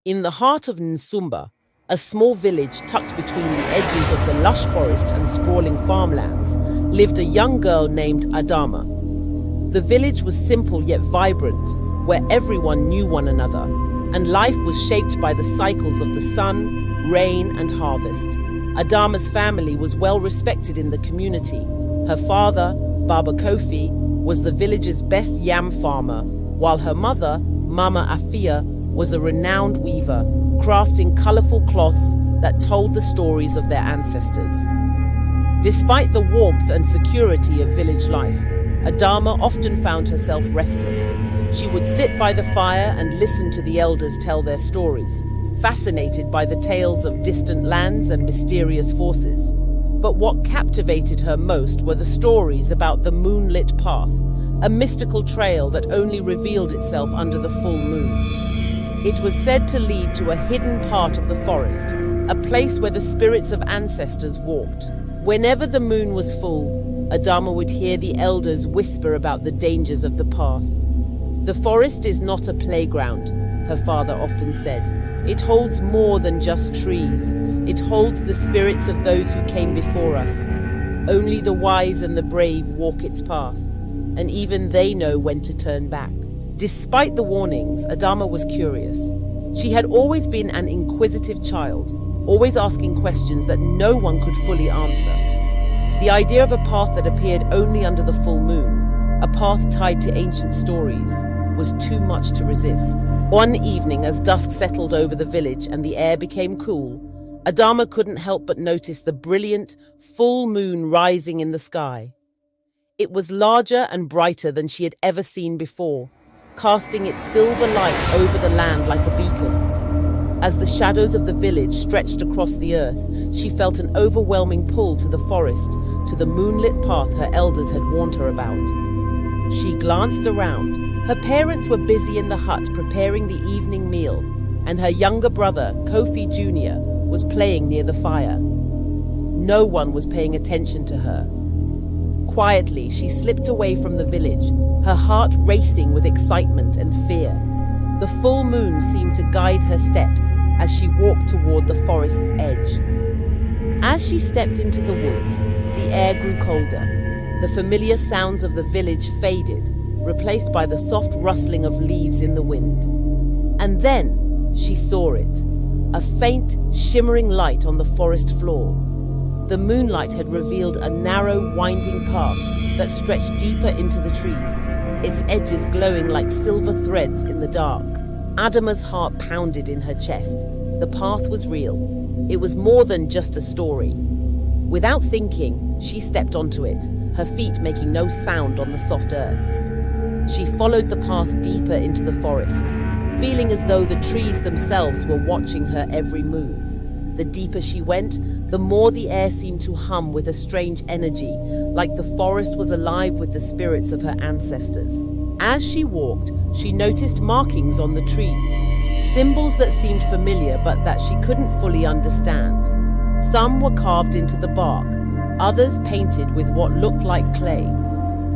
In the heart of Nsumba, a small village tucked between the edges of the lush forest and sprawling farmlands, lived a young girl named Adama. The village was simple yet vibrant, where everyone knew one another, and life was shaped by the cycles of the sun, rain, and harvest. Adama's family was well respected in the community. Her father, Baba Kofi, was the village's best yam farmer, while her mother, Mama Afia, was a renowned weaver, crafting colorful cloths that told the stories of their ancestors. Despite the warmth and security of village life, Adama often found herself restless. She would sit by the fire and listen to the elders tell their stories, fascinated by the tales of distant lands and mysterious forces. But what captivated her most were the stories about the moonlit path, a mystical trail that only revealed itself under the full moon. It was said to lead to a hidden part of the forest, a place where the spirits of ancestors walked. Whenever the moon was full, Adama would hear the elders whisper about the dangers of the path. "The forest is not a playground," her father often said. "It holds more than just trees. It holds the spirits of those who came before us. Only the wise and the brave walk its path, and even they know when to turn back." Despite the warnings, Adama was curious. She had always been an inquisitive child, always asking questions that no one could fully answer. The idea of a path that appeared only under the full moon, a path tied to ancient stories, was too much to resist. One evening, as dusk settled over the village and the air became cool, Adama couldn't help but notice the brilliant, full moon rising in the sky. It was larger and brighter than she had ever seen before, casting its silver light over the land like a beacon. As the shadows of the village stretched across the earth, she felt an overwhelming pull to the forest, to the moonlit path her elders had warned her about. She glanced around. Her parents were busy in the hut preparing the evening meal, and her younger brother, Kofi Jr., was playing near the fire. No one was paying attention to her. Quietly, she slipped away from the village, her heart racing with excitement and fear. The full moon seemed to guide her steps as she walked toward the forest's edge. As she stepped into the woods, the air grew colder. The familiar sounds of the village faded, replaced by the soft rustling of leaves in the wind. And then she saw it, a faint, shimmering light on the forest floor. The moonlight had revealed a narrow, winding path that stretched deeper into the trees, its edges glowing like silver threads in the dark. Adama's heart pounded in her chest. The path was real. It was more than just a story. Without thinking, she stepped onto it, her feet making no sound on the soft earth. She followed the path deeper into the forest, feeling as though the trees themselves were watching her every move. The deeper she went, the more the air seemed to hum with a strange energy, like the forest was alive with the spirits of her ancestors. As she walked, she noticed markings on the trees, symbols that seemed familiar but that she couldn't fully understand. Some were carved into the bark, others painted with what looked like clay.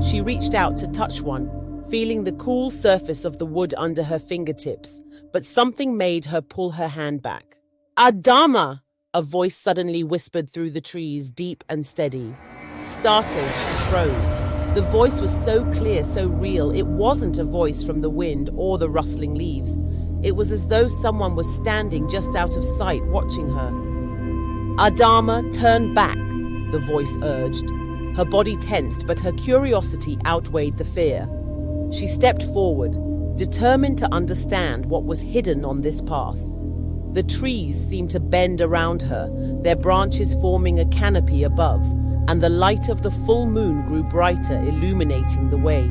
She reached out to touch one, feeling the cool surface of the wood under her fingertips, but something made her pull her hand back. "Adama!" a voice suddenly whispered through the trees, deep and steady. Startled, she froze. The voice was so clear, so real. It wasn't a voice from the wind or the rustling leaves. It was as though someone was standing just out of sight, watching her. "Adama, turn back," the voice urged. Her body tensed, but her curiosity outweighed the fear. She stepped forward, determined to understand what was hidden on this path. The trees seemed to bend around her, their branches forming a canopy above, and the light of the full moon grew brighter, illuminating the way.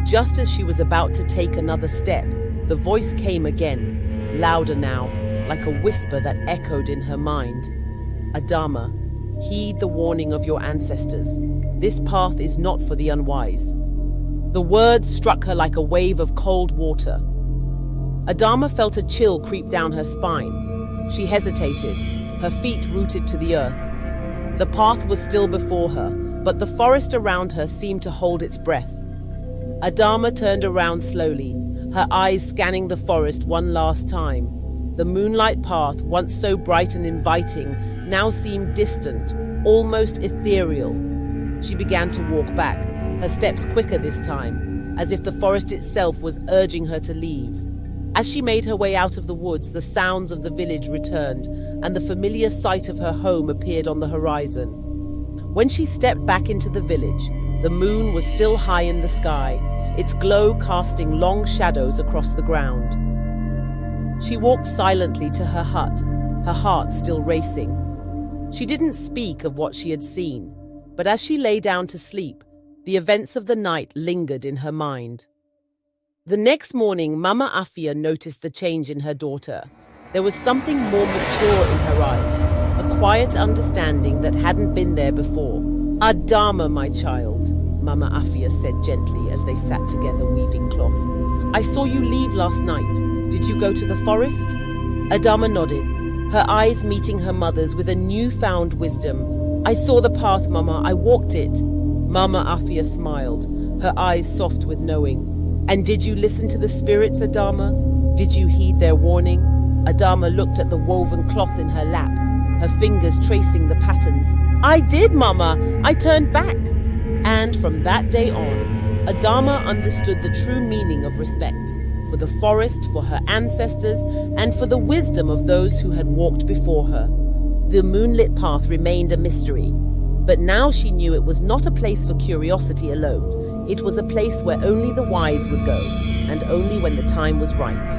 Just as she was about to take another step, the voice came again, louder now, like a whisper that echoed in her mind. "Adama, heed the warning of your ancestors. This path is not for the unwise." The words struck her like a wave of cold water. Adama felt a chill creep down her spine. She hesitated, her feet rooted to the earth. The path was still before her, but the forest around her seemed to hold its breath. Adama turned around slowly, her eyes scanning the forest one last time. The moonlight path, once so bright and inviting, now seemed distant, almost ethereal. She began to walk back, her steps quicker this time, as if the forest itself was urging her to leave. As she made her way out of the woods, the sounds of the village returned, and the familiar sight of her home appeared on the horizon. When she stepped back into the village, the moon was still high in the sky, its glow casting long shadows across the ground. She walked silently to her hut, her heart still racing. She didn't speak of what she had seen, but as she lay down to sleep, the events of the night lingered in her mind. The next morning, Mama Afia noticed the change in her daughter. There was something more mature in her eyes, a quiet understanding that hadn't been there before. "Adama, my child," Mama Afia said gently as they sat together weaving cloth. "I saw you leave last night. Did you go to the forest?" Adama nodded, her eyes meeting her mother's with a newfound wisdom. "I saw the path, Mama. I walked it." Mama Afia smiled, her eyes soft with knowing. "And did you listen to the spirits, Adama? Did you heed their warning?" Adama looked at the woven cloth in her lap, her fingers tracing the patterns. "I did, Mama. I turned back." And from that day on, Adama understood the true meaning of respect for the forest, for her ancestors, and for the wisdom of those who had walked before her. The moonlit path remained a mystery, but now she knew it was not a place for curiosity alone. It was a place where only the wise would go, and only when the time was right.